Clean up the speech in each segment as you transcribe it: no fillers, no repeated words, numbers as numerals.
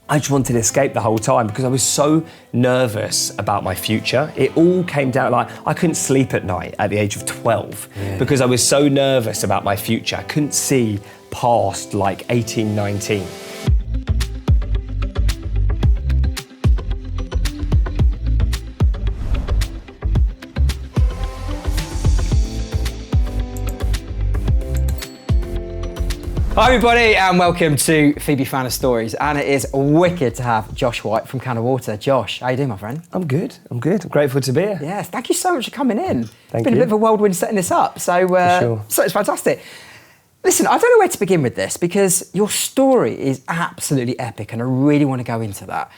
I just wanted to escape the whole time because I was so nervous about my future. It all came down, like, I couldn't sleep at night at the age of 12 because I was so nervous about my future. I couldn't see past like 18, 19. Hi everybody and welcome to FEBE Founder Stories, and it is wicked to have Josh White from Cano Water. Josh, how you doing, my friend? I'm good. I'm grateful to be here. Yeah, thank you so much for coming in. Thank It's been you. a bit of a whirlwind setting this up, so it's fantastic. Listen, I don't know where to begin with this because your story is absolutely epic and I really want to go into that.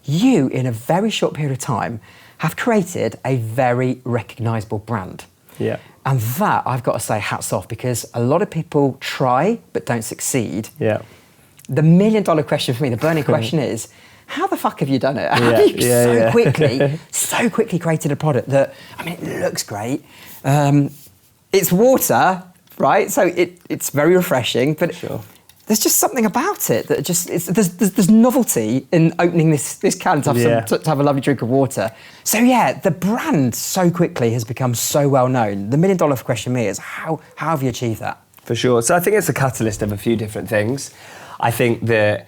You, in a very short period of time, have created a very recognisable brand. Yeah. And that, I've got to say, hats off, because a lot of people try but don't succeed. Yeah. The $1 million question for me, the burning question is, how the fuck have you done it? How have you so quickly created a product that, I mean, it looks great. It's water, right? So it's very refreshing, but there's just something about it that just, there's novelty in opening this can to have a lovely drink of water. So yeah, the brand so quickly has become so well known. The $1 million question for me is, how have you achieved that? For sure. So I think it's a catalyst of a few different things. I think that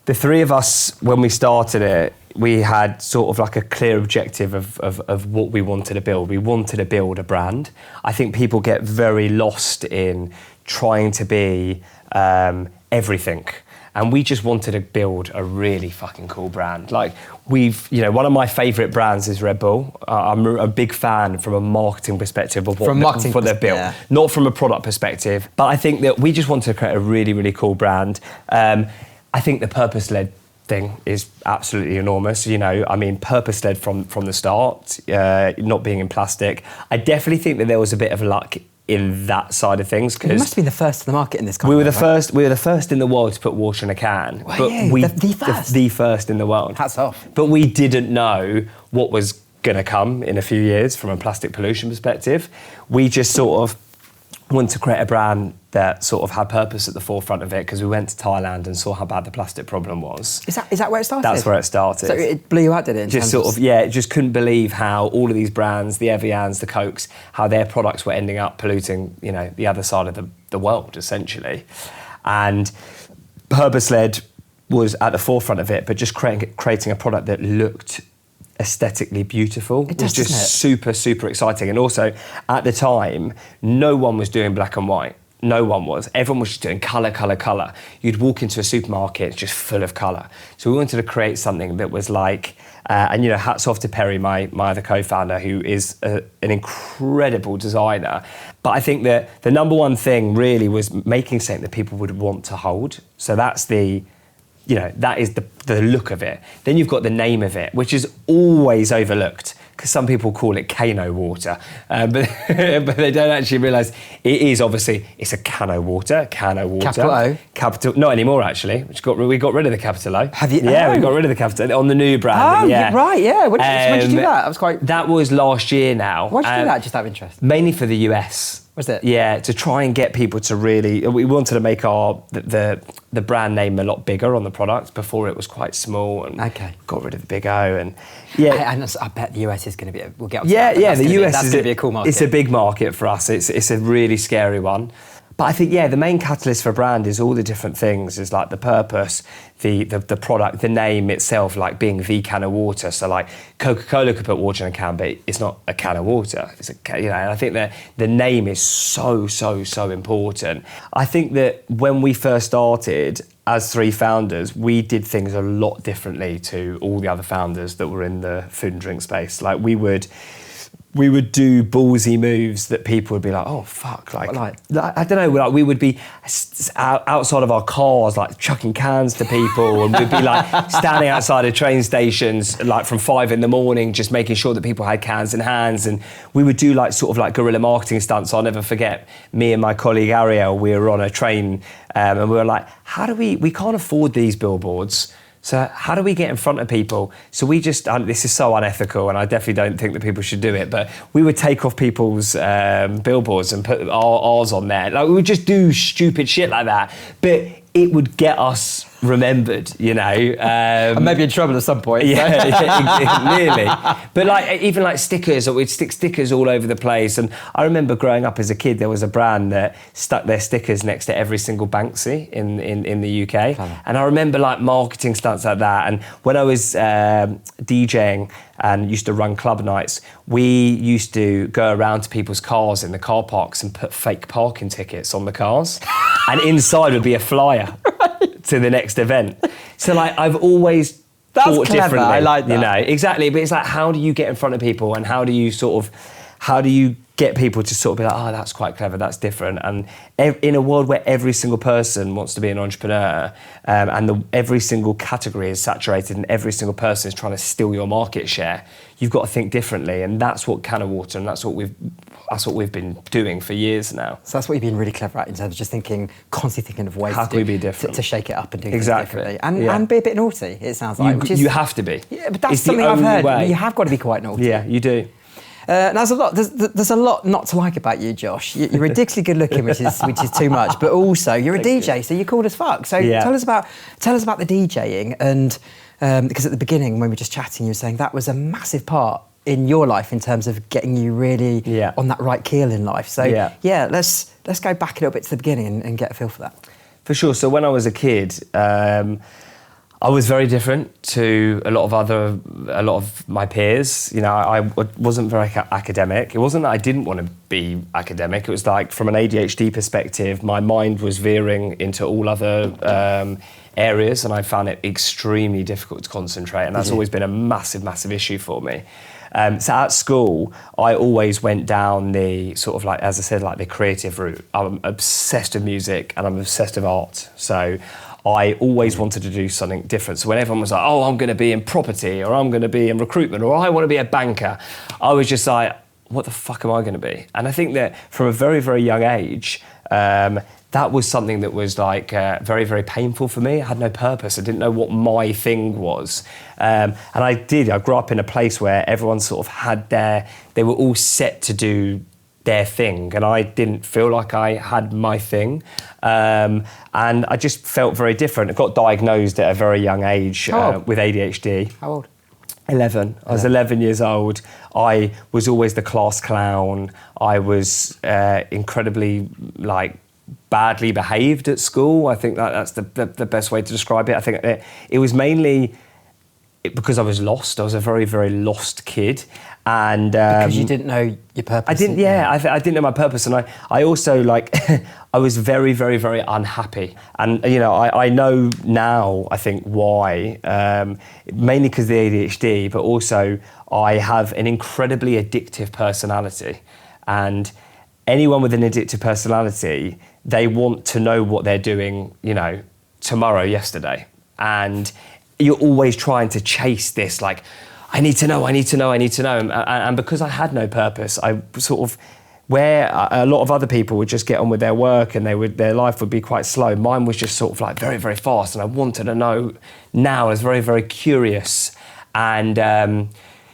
the three of us, when we started it, we had sort of like a clear objective of what we wanted to build. We wanted to build a brand. I think people get very lost in trying to be everything. And we just wanted to build a really fucking cool brand. Like one of my favorite brands is Red Bull. I'm a big fan from a marketing perspective of what they've built, not from a product perspective. But I think that we just wanted to create a really, really cool brand. I think the purpose-led thing is absolutely enormous. I mean, purpose-led from the start, not being in plastic. I definitely think that there was a bit of luck in that side of things. You must be the first to the market in this country. We were the first. We were the first in the world to put water in a can. The first in the world. Hats off. But we didn't know what was going to come in a few years from a plastic pollution perspective. We just sort of wanted to create a brand that sort of had purpose at the forefront of it, because we went to Thailand and saw how bad the plastic problem was. Is that where it started? That's where it started. So it blew you out, did it? Just couldn't believe how all of these brands, the Evians, the Cokes, how their products were ending up polluting, the other side of the world, essentially. And purpose-led was at the forefront of it, but just creating a product that looked aesthetically beautiful. It was just super, super exciting. And also, at the time, no one was doing black and white. No one was. Everyone was just doing colour, colour, colour. You'd walk into a supermarket, it's just full of colour. So we wanted to create something that was like, and hats off to Perry, my other co-founder, who is an incredible designer. But I think that the number one thing really was making something that people would want to hold. So that's that is the look of it. Then you've got the name of it, which is always overlooked, because some people call it Cano Water, but they don't actually realise it's a Cano Water. Capital O? Capital, not anymore actually. We got rid of the capital O. Have you? Yeah, we got rid of the capital on the new brand. Oh, yeah. Right, yeah. When did you do that? That was last year now. Why did you do that, just out of interest? Mainly for the US. Was it? Yeah, to try and get people to really. We wanted to make the brand name a lot bigger on the product. Before it was quite small, and got rid of the big O, and and I bet the US is going to be. We'll get on to that. Yeah, the US is going to be a cool market. It's a big market for us. It's a really scary one. But I think, the main catalyst for a brand is all the different things, is like the purpose, the product, the name itself, like being the Cano Water. So like Coca-Cola could put water in a can, but it's not a can of water. It's and I think that the name is so, so, so important. I think that when we first started, as three founders, we did things a lot differently to all the other founders that were in the food and drink space. Like we would do ballsy moves that people would be like, oh, fuck. Like I don't know, like we would be outside of our cars, like chucking cans to people, and we'd be like standing outside of train stations, like from 5 a.m, just making sure that people had cans in hands. And we would do like sort of like guerrilla marketing stunts. I'll never forget, me and my colleague Ariel, we were on a train and we were like, we can't afford these billboards. So how do we get in front of people? So we just, this is so unethical, and I definitely don't think that people should do it, but we would take off people's billboards and put ours on there. Like we would just do stupid shit like that, but it would get us remembered, you know. And maybe in trouble at some point. Yeah, nearly. But like even like stickers, or we'd stick stickers all over the place. And I remember growing up as a kid, there was a brand that stuck their stickers next to every single Banksy in the UK. Clever. And I remember like marketing stunts like that. And when I was DJing and used to run club nights, we used to go around to people's cars in the car parks and put fake parking tickets on the cars. And inside would be a flyer to the next event. So like I've always thought clever. differently. I like that. You know, exactly. But it's like, how do you get in front of people, and how do you get people to sort of be like, oh, that's quite clever, that's different. And in a world where every single person wants to be an entrepreneur, and every single category is saturated and every single person is trying to steal your market share, you've got to think differently. And that's what Cano Water, and that's what we've been doing for years now. So that's what you've been really clever at, in terms of just constantly thinking of ways How can we be different? to shake it up and do Exactly. things differently. And be a bit naughty, it sounds like. You have to be. Yeah, but that's It's the something I've only heard. way. You have got to be quite naughty. Yeah, you do. There's a lot not to like about you, Josh. You're ridiculously good looking, which is too much. But also, you're a DJ, so you're cool as fuck. So tell us about the DJing, and because at the beginning when we were just chatting, you were saying that was a massive part in your life in terms of getting you really on that right keel in life. So let's go back a little bit to the beginning and get a feel for that. For sure. So when I was a kid, I was very different to a lot of my peers. You know, I wasn't very academic. It wasn't that I didn't want to be academic. It was like, from an ADHD perspective, my mind was veering into all other areas, and I found it extremely difficult to concentrate. And that's always been a massive, massive issue for me. So at school, I always went down the sort of like, as I said, like the creative route. I'm obsessed with music and I'm obsessed with art. So I always wanted to do something different. So when everyone was like, oh, I'm going to be in property, or I'm going to be in recruitment, or I want to be a banker, I was just like, what the fuck am I going to be? And I think that from a very, very young age, that was something that was like very, very painful for me. I had no purpose. I didn't know what my thing was. And I grew up in a place where everyone sort of had they were all set to do their thing, and I didn't feel like I had my thing. And I just felt very different. I got diagnosed at a very young age with ADHD. How old? 11. I was 11 years old. I was always the class clown. I was incredibly badly behaved at school. I think that's the best way to describe it. I think it was mainly because I was lost. I was a very, very lost kid. And because you didn't know your purpose. I didn't. Yeah, I didn't know my purpose, and I also I was very, very, very unhappy. And you know, I know now, I think, why. Mainly because of the ADHD, but also I have an incredibly addictive personality, and anyone with an addictive personality, they want to know what they're doing, you know, tomorrow, yesterday, and you're always trying to chase this, like, I need to know. And because I had no purpose, I sort of, where a lot of other people would just get on with their work and their life would be quite slow, mine was just sort of like very, very fast, and I wanted to know now. I was very, very curious. And,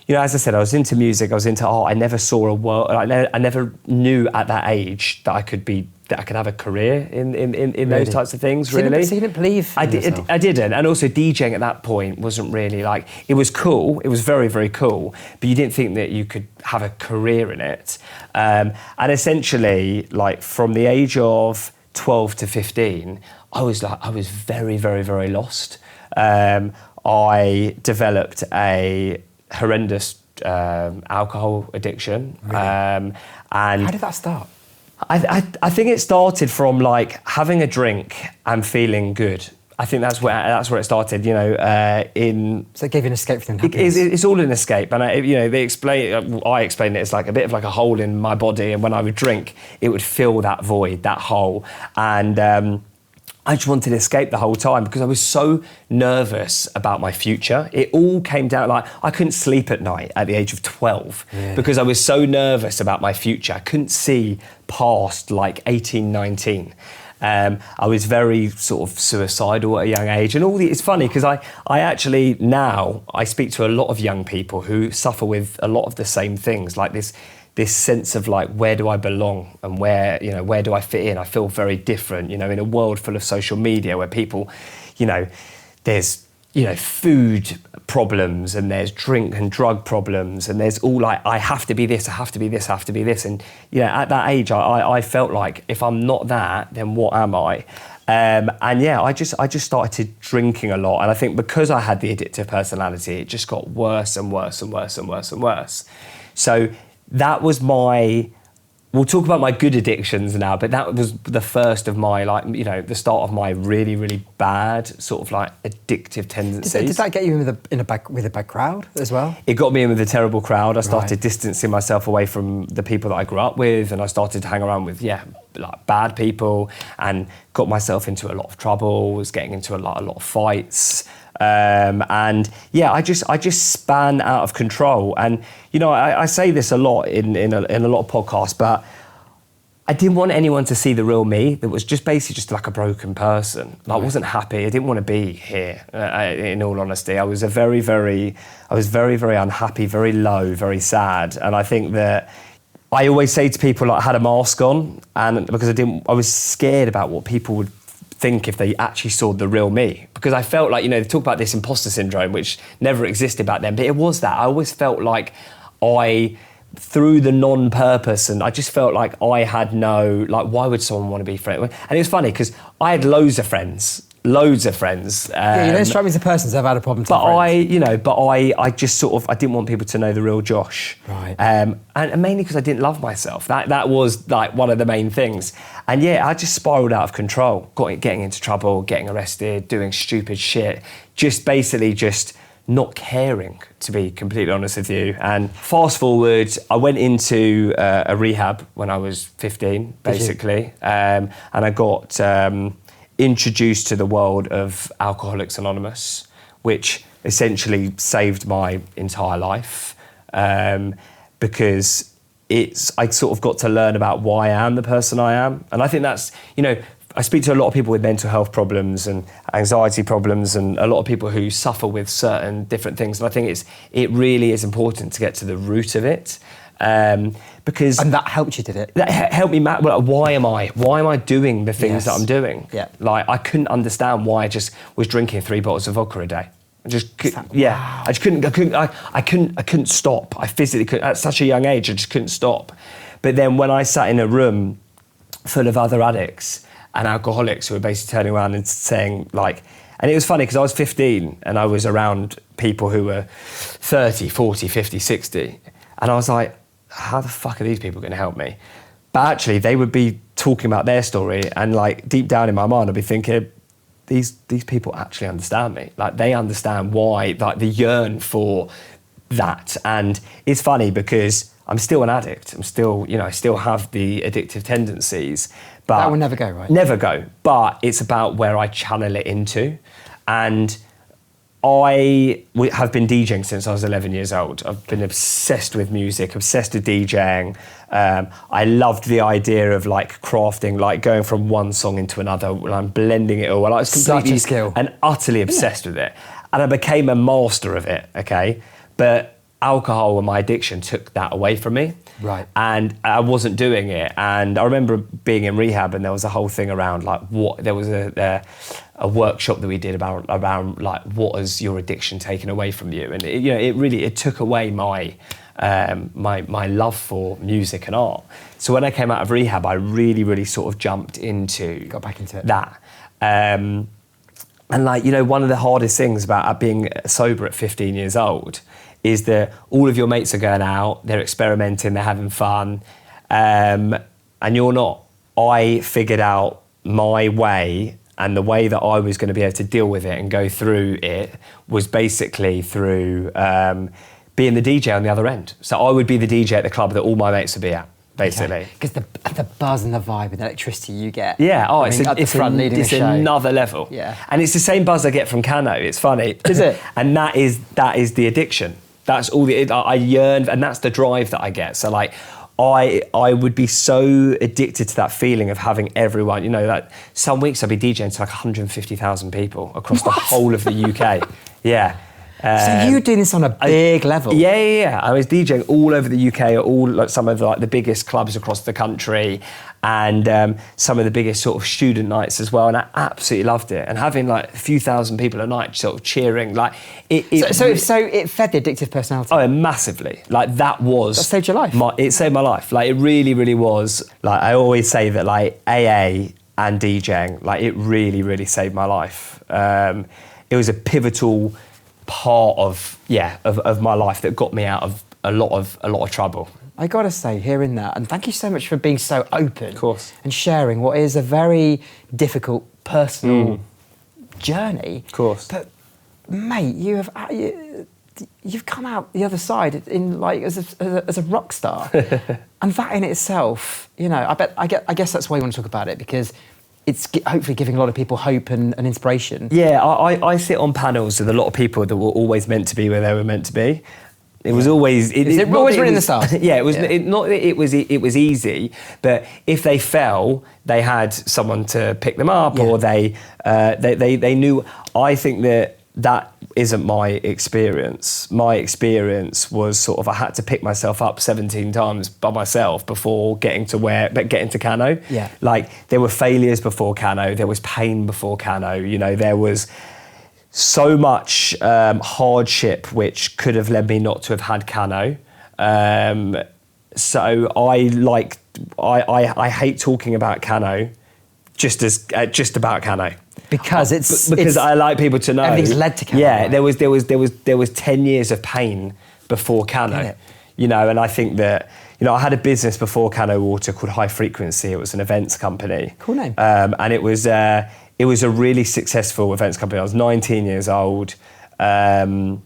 you know, as I said, I was into music, I was into art. I never saw a world, I never knew at that age that I could have a career in those types of things, really. So you didn't believe in yourself? I didn't. And also DJing at that point wasn't really like, it was cool, it was very, very cool, but you didn't think that you could have a career in it. And essentially, like from the age of 12 to 15, I was very, very, very lost. I developed a horrendous alcohol addiction. Really? And how did that start? I think it started from like having a drink and feeling good. I think that's where it started. You know, so it gave you an escape from happiness. It's all an escape, and I explain it as like a bit of like a hole in my body, and when I would drink, it would fill that void, that hole, and I just wanted to escape the whole time because I was so nervous about my future. It all came down, like I couldn't sleep at night at the age of 12 because I was so nervous about my future. I couldn't see past like 18, 19. I was very sort of suicidal at a young age, and it's funny because I actually now I speak to a lot of young people who suffer with a lot of the same things, like this sense of like, where do I belong and where do I fit in? I feel very different, you know, in a world full of social media where people, there's, food problems, and there's drink and drug problems, and there's all like, I have to be this, I have to be this, I have to be this. And, at that age, I felt like if I'm not that, then what am I? I just started drinking a lot. And I think because I had the addictive personality, it just got worse and worse and worse and worse and worse. So that was we'll talk about my good addictions now, but that was the first of my, the start of my really, really bad sort of like addictive tendencies. Did that get you with a bad crowd as well? It got me in with a terrible crowd. I started distancing myself away from the people that I grew up with, and I started to hang around with, like bad people, and got myself into a lot of trouble, was getting into a lot of fights. I just span out of control. And, I say this a lot in a lot of podcasts, but I didn't want anyone to see the real me that was just basically just like a broken person. I wasn't happy. I didn't want to be here, in all honesty. I was very, very unhappy, very low, very sad. And I think that I always say to people, I had a mask on, and because I was scared about what people would think if they actually saw the real me, because I felt like, they talk about this imposter syndrome, which never existed back then, but it was that. I always felt like through the non-purpose, and I just felt like I had why would someone want to be friends? And it was funny because I had loads of friends. You don't strike me as a person who's ever had a problem. I just sort of, I didn't want people to know the real Josh. Right. And mainly because I didn't love myself. That was like one of the main things. And I just spiraled out of control, getting into trouble, getting arrested, doing stupid shit, just not caring, to be completely honest with you. And fast forward, I went into a rehab when I was 15, basically. And I got introduced to the world of Alcoholics Anonymous, which essentially saved my entire life, because I sort of got to learn about why I am the person I am. And I think that's, I speak to a lot of people with mental health problems and anxiety problems, and a lot of people who suffer with certain different things. And I think it really is important to get to the root of it. Because and that helped you, did it? That helped me. Why am I doing the things that I'm doing? Yeah. Like, I couldn't understand why I just was drinking 3 bottles of vodka a day. I just couldn't stop. I physically couldn't. At such a young age, I just couldn't stop. But then when I sat in a room full of other addicts and alcoholics who were basically turning around and saying and it was funny because I was 15 and I was around people who were 30, 40, 50, 60. And I was like, how the fuck are these people going to help me? But actually, they would be talking about their story, and deep down in my mind, I'd be thinking, these people actually understand me. They understand why, the yearn for that. And it's funny because I'm still an addict. I'm still, I still have the addictive tendencies. But that will never go, right? Never go. But it's about where I channel it into. And I have been DJing since I was 11 years old. I've been obsessed with music, obsessed with DJing. I loved the idea of crafting, going from one song into another, and I'm blending it all. I was completely such a skill. And utterly obsessed with it. And I became a master of it, okay? But alcohol and my addiction took that away from me. Right. And I wasn't doing it. And I remember being in rehab, and there was a whole thing around there was a workshop that we did around what has your addiction taken away from you? And it took away my my love for music and art. So when I came out of rehab, I really, really sort of got back into it. That. And one of the hardest things about being sober at 15 years old is that all of your mates are going out, they're experimenting, they're having fun, and you're not. I figured out my way, and the way that I was going to be able to deal with it and go through it was basically through being the DJ on the other end. So I would be the DJ at the club that all my mates would be at, basically. Because the buzz and the vibe and the electricity you get. Yeah, it's another level. Yeah. And it's the same buzz I get from Cano. It's funny. Is it? And that is the addiction. That's all I yearn, and that's the drive that I get. So I would be so addicted to that feeling of having everyone, some weeks I'd be DJing to 150,000 people across the whole of the UK. Yeah. So you were doing this on a big level? Yeah. I was DJing all over the UK at all, like some of like the biggest clubs across the country, and some of the biggest sort of student nights as well. And I absolutely loved it. And having like a few thousand people a night sort of cheering, like So it fed the addictive personality. Oh, massively. Like that saved your life. It saved my life. Like it really, really was. Like I always say that like AA and DJing, like it really, really saved my life. It was a pivotal part of my life that got me out of a lot of trouble. I gotta say, hearing that, and thank you so much for being so open, of course, and sharing what is a very difficult personal journey. Of course, but mate, you've come out the other side in like as a rock star, and that in itself, you know, I guess that's why you want to talk about it, because it's hopefully giving a lot of people hope and inspiration. Yeah, I sit on panels with a lot of people that were always meant to be where they were meant to be. It was always... Is it always written in the stars? Yeah, it was. Yeah. Not that it was easy, but if they fell, they had someone to pick them up, or they knew. I think that isn't my experience. My experience was sort of I had to pick myself up 17 times by myself before getting to Cano. Yeah. Like there were failures before Cano, there was pain before Cano. You know, there was so much hardship which could have led me not to have had Cano. So I hate talking about Cano just about Cano. Because I like people to know everything's led to Cano. Yeah, right? there was 10 years of pain before Cano. You know, and I think that, you know, I had a business before Cano Water called High Frequency. It was an events company. Cool name. And it was a really successful events company. I was 19 years old. And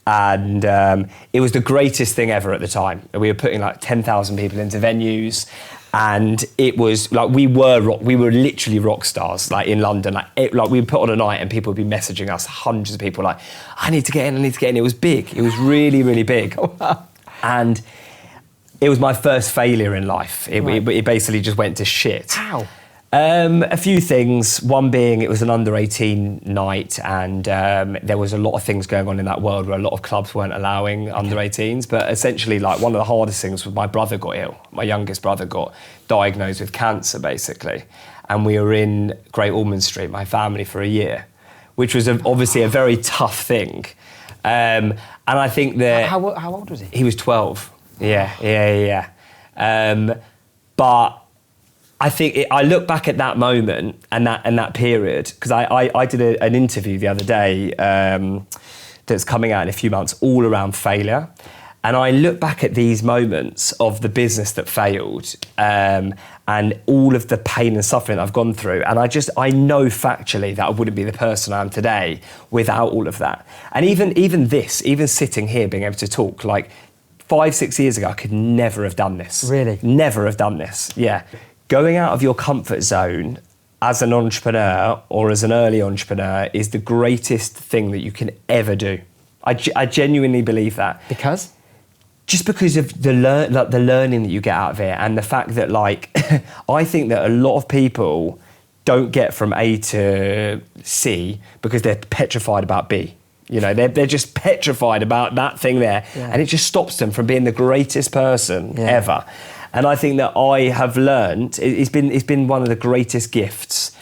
it was the greatest thing ever at the time. We were putting like 10,000 people into venues, and it was like we were literally rock stars, like in London. Like we would put on a night and people would be messaging us, hundreds of people, like, I need to get in. It was big. It was really, really big. And it was my first failure in life. It basically just went to shit. How? A few things. One being it was an under 18 night, and there was a lot of things going on in that world where a lot of clubs weren't allowing under 18s. But essentially, like one of the hardest things was my brother got ill. My youngest brother got diagnosed with cancer, basically, and we were in Great Ormond Street, my family, for a year, which was obviously a very tough thing. And I think that how old was he? He was 12. Yeah. But I think I look back at that moment and that period, because I did an interview the other day that's coming out in a few months all around failure. And I look back at these moments of the business that failed and all of the pain and suffering that I've gone through. And I know factually that I wouldn't be the person I am today without all of that. And even sitting here, being able to talk, like 5-6 years ago, I could never have done this. Really? Never have done this, yeah. Going out of your comfort zone as an entrepreneur or as an early entrepreneur is the greatest thing that you can ever do. I genuinely believe that. Because? Just because of the learning that you get out of it, and the fact that, like, I think that a lot of people don't get from A to C because they're petrified about B. You know, they're just petrified about that thing there, and it just stops them from being the greatest person ever. And I think that I have learned, it's been one of the greatest gifts,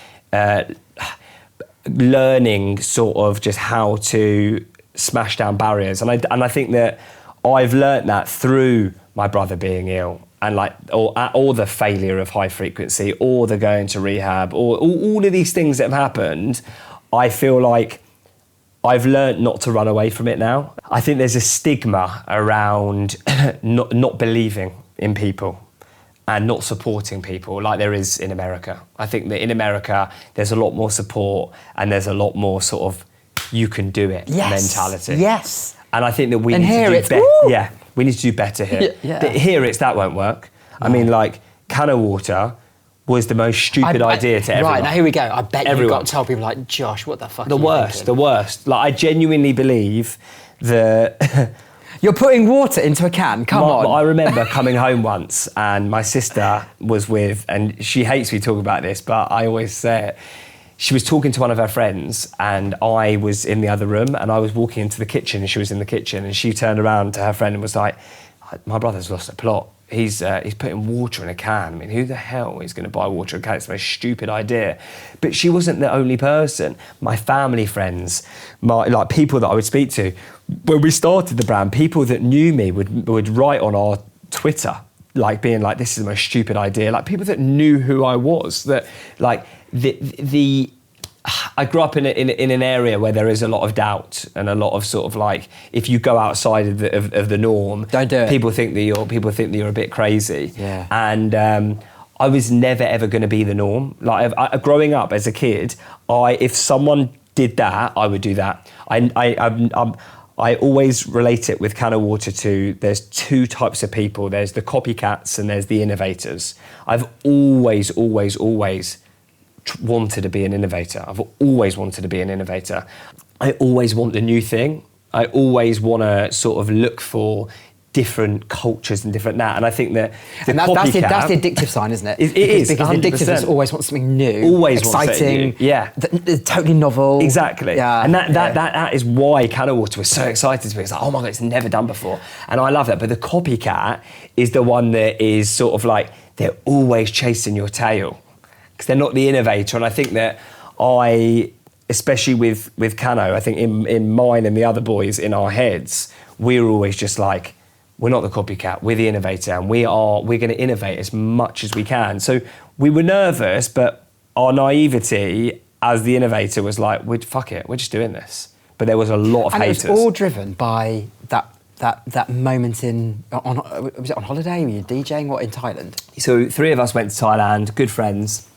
learning sort of just how to smash down barriers. And I think that I've learned that through my brother being ill, and like or the failure of High Frequency, or the going to rehab, or all of these things that have happened. I feel like I've learned not to run away from it now. I think there's a stigma around not believing in people and not supporting people like there is in America. I think that in America, there's a lot more support, and there's a lot more sort of you can do it mentality. Yes. And I think that we need to do better. Yeah, we need to do better here. Here that won't work. I mean, like, Cano Water was the most stupid idea to everyone. Right, now here we go. I bet you've got to tell people like, Josh, what the fuck the worst. Like, I genuinely believe that... You're putting water into a can, come on. I remember coming home once, and my sister was with, and she hates me talking about this, but I always say it. she was talking to one of her friends, and I was in the other room, and I was walking into the kitchen, and she was in the kitchen, and she turned around to her friend and was like, my brother's lost a plot. He's putting water in a can. I mean, who the hell is going to buy water in a can? It's the most stupid idea. But she wasn't the only person. My family friends, like people that I would speak to, when we started the brand, people that knew me would write on our Twitter, like being like, this is the most stupid idea. Like people that knew who I was, that like I grew up in an area where there is a lot of doubt and a lot of sort of like, if you go outside of the norm, don't do it. People think that you're a bit crazy. Yeah. And I was never ever going to be the norm. Like growing up as a kid, if someone did that, I would do that. I always relate it with Cano Water to, there's two types of people. There's the copycats and there's the innovators. I've always wanted to be an innovator. I've always wanted to be an innovator. I always want the new thing. I always want to sort of look for different cultures and different that. And I think that that's the addictive sign, isn't it? It is, because 100%. addictive always wants something new, always exciting, wants yeah, totally novel. Exactly. Yeah. And that is why Cano Water was so excited to me. It's like, oh my God, it's never done before. And I love that. But the copycat is the one that is sort of like, they're always chasing your tail because they're not the innovator. And I think that especially with Cano, I think in mine and the other boys in our heads, we're always just like, we're not the copycat, we're the innovator, and we're going to innovate as much as we can. So we were nervous, but our naivety as the innovator was like, fuck it, we're just doing this. But there was a lot of haters. And it was all driven by that moment was it on holiday? Were you DJing? What, in Thailand? So 3 of us went to Thailand, good friends.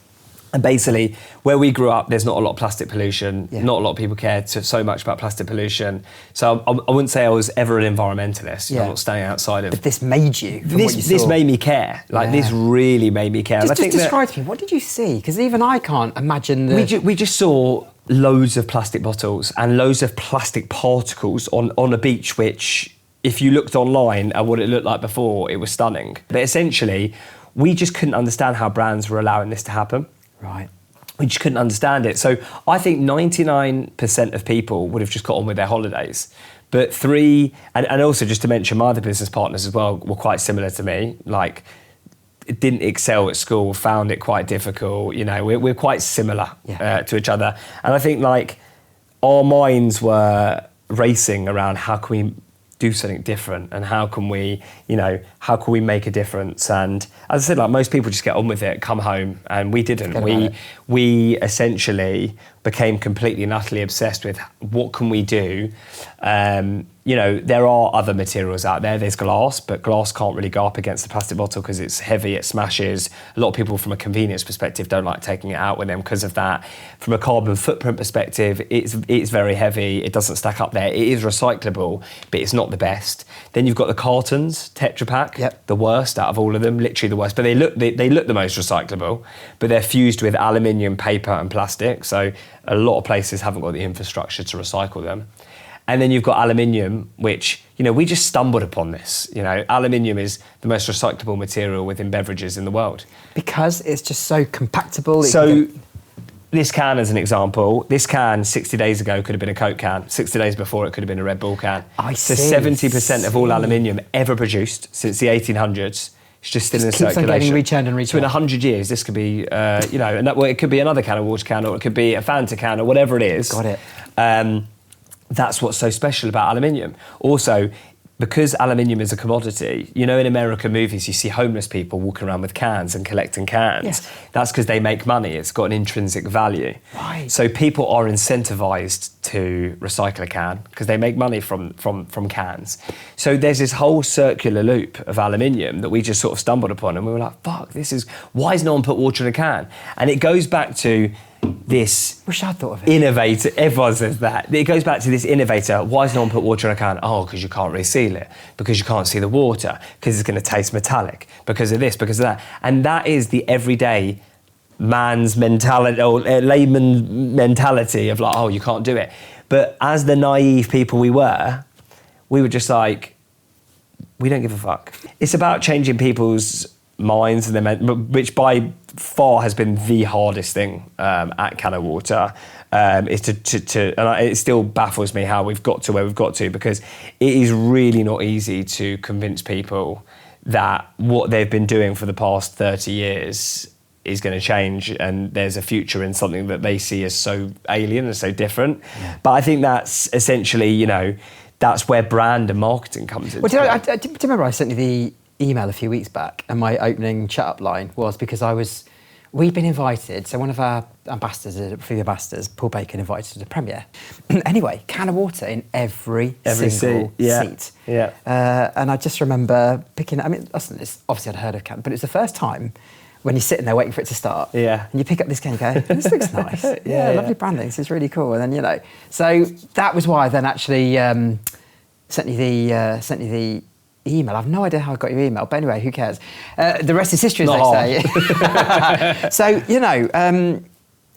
And basically, where we grew up, there's not a lot of plastic pollution. Yeah. Not a lot of people care so much about plastic pollution. So I wouldn't say I was ever an environmentalist. Yeah. I'm not staying outside of... But this made you, from what you saw. This made me care. Like, this really made me care. Just describe to me, what did you see? Because even I can't imagine We just saw loads of plastic bottles and loads of plastic particles on a beach, which, if you looked online at what it looked like before, it was stunning. But essentially, we just couldn't understand how brands were allowing this to happen. Right. We just couldn't understand it. So I think 99% of people would have just got on with their holidays. But and also just to mention, my other business partners as well were quite similar to me. Like, didn't excel at school, found it quite difficult. You know, we're quite similar to each other. And I think like our minds were racing around how can we do something different and how can we make a difference. And as I said, like most people just get on with it, come home, and we didn't. We essentially became completely and utterly obsessed with what can we do. There are other materials out there. There's glass, but glass can't really go up against the plastic bottle because it's heavy, it smashes. A lot of people from a convenience perspective don't like taking it out with them because of that. From a carbon footprint perspective, it's very heavy, it doesn't stack up there. It is recyclable, but it's not the best. Then you've got the cartons, Tetra Pak, the worst out of all of them, literally the worst. But they look the most recyclable, but they're fused with aluminium, paper and plastic. So a lot of places haven't got the infrastructure to recycle them. And then you've got aluminium, which, we just stumbled upon this. Aluminium is the most recyclable material within beverages in the world. Because it's just so compactable. This can, as an example, 60 days ago could have been a Coke can. 60 days before, it could have been a Red Bull can. So 70% of all aluminium ever produced since the 1800s is just still in circulation. On getting returned and returned. So in 100 years, this could be, it could be another can of water can, or it could be a Fanta can, or whatever it is. Got it. That's what's so special about aluminium. Also, because aluminium is a commodity, in American movies, you see homeless people walking around with cans and collecting cans. Yes. That's because they make money. It's got an intrinsic value. Right. So people are incentivized to recycle a can because they make money from cans. So there's this whole circular loop of aluminium that we just sort of stumbled upon, and we were like, fuck, why has no one put water in a can? And it goes back to this wish I'd thought of it. Innovator. Everyone says that. It goes back to this innovator. Why has no one put water in a can? Oh, because you can't really seal it. Because you can't see the water. Because it's going to taste metallic. Because of this, because of that. And that is the everyday man's mentality, or layman mentality of like, oh, you can't do it. But as the naive people we were just like, we don't give a fuck. It's about changing people's minds and which by far has been the hardest thing at Cano Water, is and it still baffles me how we've got to where we've got to, because it is really not easy to convince people that what they've been doing for the past 30 years is going to change, and there's a future in something that they see as so alien and so different. Yeah. But I think that's essentially, that's where brand and marketing comes in. Well, do you remember I sent you the email a few weeks back, and my opening chat-up line was because we'd been invited, so one of our ambassadors, FEBE ambassadors, Paul Bacon, invited to the premiere. Anyway, Cano Water in every single seat. Yeah. And I just remember picking, listen, obviously I'd heard of Cano, but it's the first time when you're sitting there waiting for it to start, and you pick up this can and you go, this looks nice. Lovely branding, this is really cool. And then, so that was why I then actually sent you the email. I've no idea how I got your email, but anyway, who cares? The rest is history, as they say. So,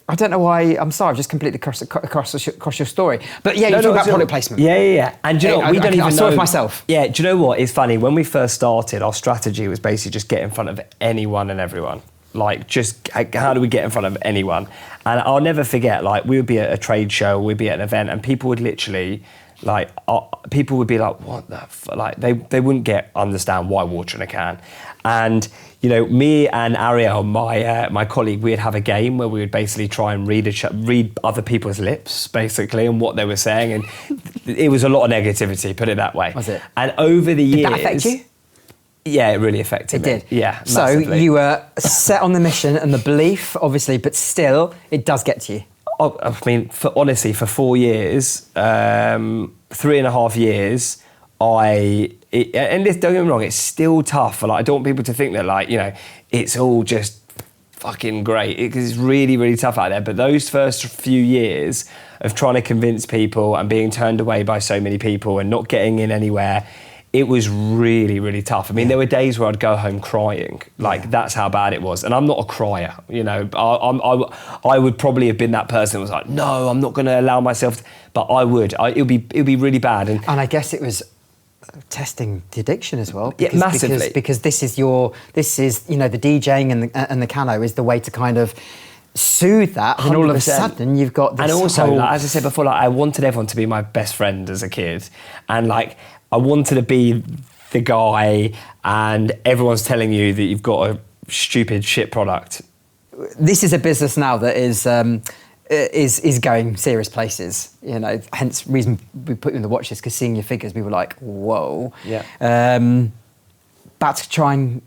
I don't know why. I'm sorry, I've just completely crossed your story. But yeah, you're talking about product placement. Yeah. And do you know what? We don't even know. I saw it myself. Yeah, do you know what? It's funny. When we first started, our strategy was basically just get in front of anyone and everyone. Like, just how do we get in front of anyone? And I'll never forget, like, we would be at a trade show, we'd be at an event, and people would literally, people would be like, what the like, they wouldn't understand why water in a can. And, me and Ariel, my colleague, we'd have a game where we would basically try and read other people's lips, basically, and what they were saying. And it was a lot of negativity, put it that way. Was it? And over the years... Did that affect you? Yeah, it really affected me. It did? Yeah, massively. So you were set on the mission and the belief, obviously, but still, it does get to you. Honestly, for 4 years, 3.5 years, and this, don't get me wrong, it's still tough. I don't want people to think that, it's all just fucking great, because it's really, really tough out there. But those first few years of trying to convince people and being turned away by so many people and not getting in anywhere, it was really, really tough. There were days where I'd go home crying. That's how bad it was. And I'm not a crier, I would probably have been that person that was like, no, I'm not going to allow myself to, but I would. It would be really bad. And I guess it was testing the addiction as well. Because, massively. Because this is the DJing and the Cano is the way to kind of soothe that, 100%. And all of a sudden you've got this. And also, as I said before, I wanted everyone to be my best friend as a kid, and I wanted to be the guy, and everyone's telling you that you've got a stupid shit product. This is a business now that is going serious places. Hence reason we put you in the watch list, because seeing your figures, we were like, whoa. Yeah. About to try and,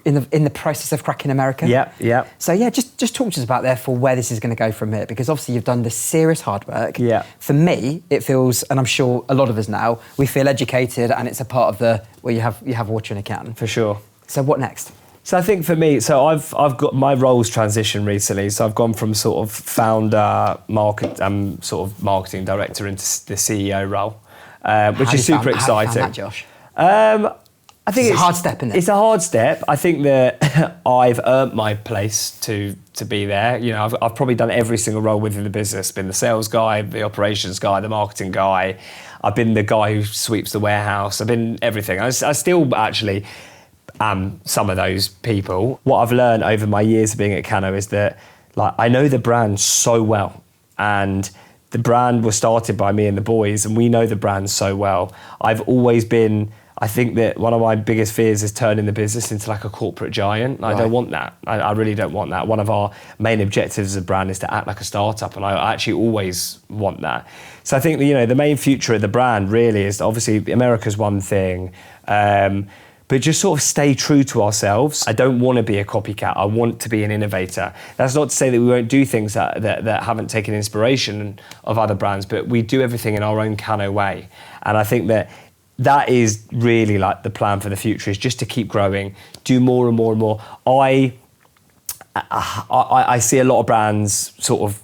in the process of cracking America. Yeah. So yeah, just talk to us about therefore where this is going to go from here, because obviously you've done this serious hard work. Yeah. For me, it feels, and I'm sure a lot of us now, we feel educated, and it's a part of where you have water in a can. For sure. So what next? So I think for me, I've got my roles transitioned recently. So I've gone from sort of founder, sort of marketing director into the CEO role, which is super exciting. How do you found that, Josh? I think it's a hard step, isn't it? It's a hard step. I think that I've earned my place to be there. I've probably done every single role within the business. Been the sales guy, the operations guy, the marketing guy. I've been the guy who sweeps the warehouse. I've been everything. I still actually am some of those people. What I've learned over my years of being at Cano is that I know the brand so well, and the brand was started by me and the boys, and we know the brand so well. I've always been... I think that one of my biggest fears is turning the business into a corporate giant. I don't want that. I really don't want that. One of our main objectives as a brand is to act like a startup, and I actually always want that. So I think the main future of the brand really is, obviously America's one thing, but just sort of stay true to ourselves. I don't want to be a copycat. I want to be an innovator. That's not to say that we won't do things that haven't taken inspiration of other brands, but we do everything in our own Cano way. And I think that is really the plan for the future, is just to keep growing, do more and more and more. I see a lot of brands sort of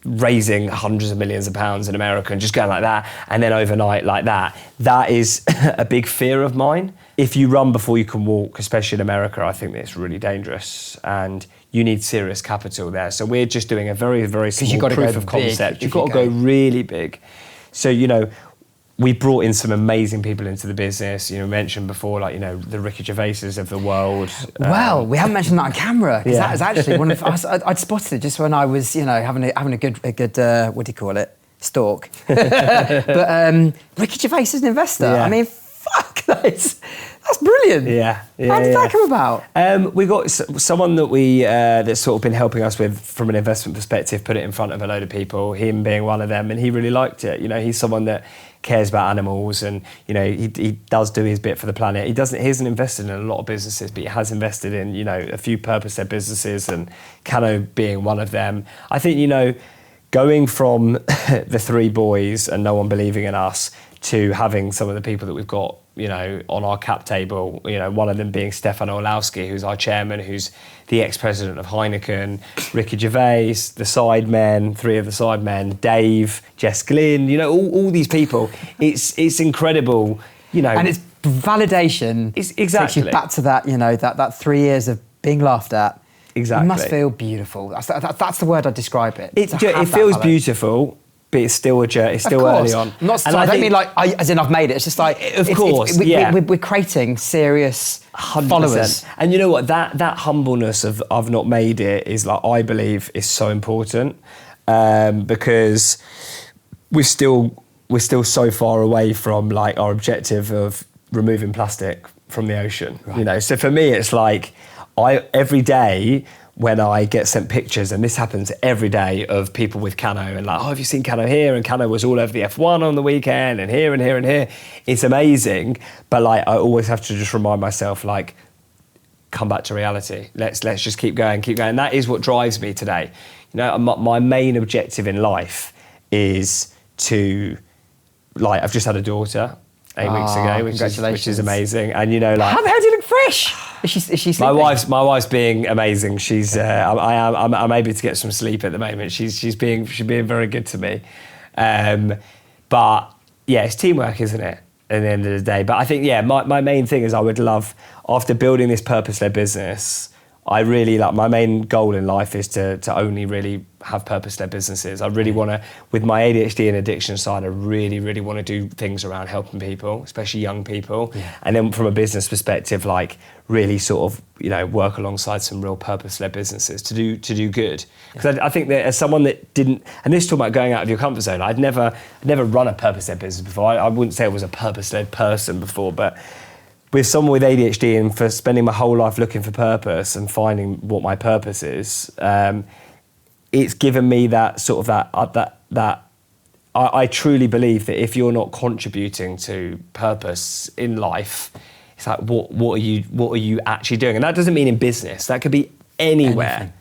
raising hundreds of millions of pounds in America and just going like that, and then overnight like that. That is a big fear of mine. If you run before you can walk, especially in America, I think that's really dangerous, and you need serious capital there. So we're just doing a very, very small proof of concept. You've got to go really big. So, we brought in some amazing people into the business. You know, mentioned before, like, you know, the Ricky Gervaises of the world. Well, we haven't mentioned that on camera, because Yeah. that was actually one of us. I'd spotted it just when I was, you know, having a good what do you call it? Stalk. But Ricky Gervais is an investor. Yeah. I mean, fuck, that's brilliant. Yeah. How did that come about? We got someone that that's sort of been helping us with, from an investment perspective, put it in front of a load of people, him being one of them, and he really liked it. You know, he's someone that cares about animals, and, you know, he does do his bit for the planet. He hasn't invested in a lot of businesses, but he has invested in, you know, a few purpose-led businesses, and Cano being one of them. I think, you know, going from the three boys and no one believing in us to having some of the people that we've got, you know, on our cap table, you know, one of them being Stefan Orlowski, who's our chairman, who's the ex-president of Heineken, Ricky Gervais, the sidemen, three of the sidemen, Dave, Jess Glynn, you know, all these people. It's incredible, you know. And it's validation. It's exactly. Takes you back to that, you know, that 3 years of being laughed at. Exactly. It must feel beautiful. That's the word I'd describe it. It feels beautiful, but it's still it's still early on. I don't mean like, as in I've made it. It's just like, we're creating serious 100%. followers. And you know what? That humbleness of I've not made it is, like, I believe, is so important, because we're still so far away from, like, our objective of removing plastic from the ocean. Right. You know, so for me, it's like every day when I get sent pictures, and this happens every day, of people with Cano, and like, oh, have you seen Cano here? And Cano was all over the F1 on the weekend, and here and here and here. It's amazing, but, like, I always have to just remind myself, like, come back to reality. Let's just keep going. And that is what drives me today. You know, my main objective in life is to, like, I've just had a daughter 8 weeks ago, which is amazing. And, you know, like, how the hell do you look fresh? Is she sleeping? My wife's being amazing. She's I'm able to get some sleep at the moment. She's being very good to me. But yeah, it's teamwork, isn't it? At the end of the day. But I think, yeah, my main thing is, I would love, after building this purpose-led business, I really, like, my main goal in life is to only really have purpose-led businesses. I really want to, with my ADHD and addiction side, I really, really want to do things around helping people, especially young people. Yeah. And then from a business perspective, like, really sort of, you know, work alongside some real purpose-led businesses to do good. Because I think that as someone that didn't, and this is talking about going out of your comfort zone, I'd never run a purpose-led business before. I wouldn't say I was a purpose-led person before, but with someone with ADHD, and for spending my whole life looking for purpose and finding what my purpose is, it's given me that sort of that I truly believe that if you're not contributing to purpose in life, it's like, what are you actually doing? And that doesn't mean in business. That could be anywhere. Anything.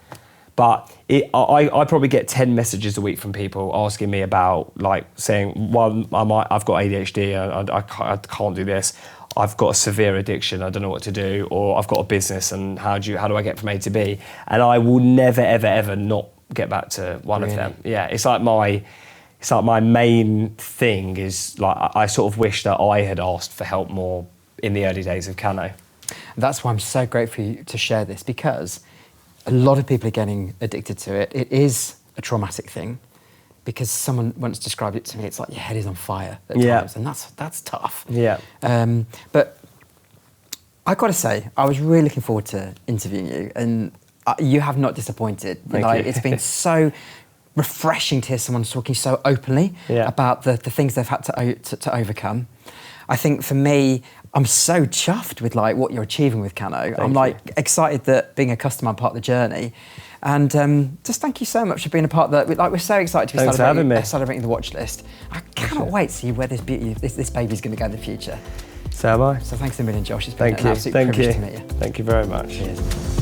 But I probably get 10 messages a week from people asking me about, like, saying, well, I've got ADHD, I can't do this. I've got a severe addiction, I don't know what to do, or I've got a business, and how do I get from A to B? And I will never, ever, ever not get back to one of them. Yeah, it's like my main thing is, like, I sort of wish that I had asked for help more in the early days of Cano. That's why I'm so grateful for you to share this, because a lot of people are getting addicted to it. It is a traumatic thing, because someone once described it to me, it's like your head is on fire at times, and that's tough. Yeah. But I got to say, I was really looking forward to interviewing you, and you have not disappointed. Thank you. It's been so refreshing to hear someone talking so openly about the things they've had to overcome. I think for me, I'm so chuffed with, like, what you're achieving with Cano. I'm excited that being a customer, I'm part of the journey. And just thank you so much for being a part of that. Like, we're so excited to be celebrating the watch list. I cannot wait to see where this baby's going to go in the future. So am I. So thanks a million, Josh. It's been an absolute privilege to meet you. Thank you very much. Cheers.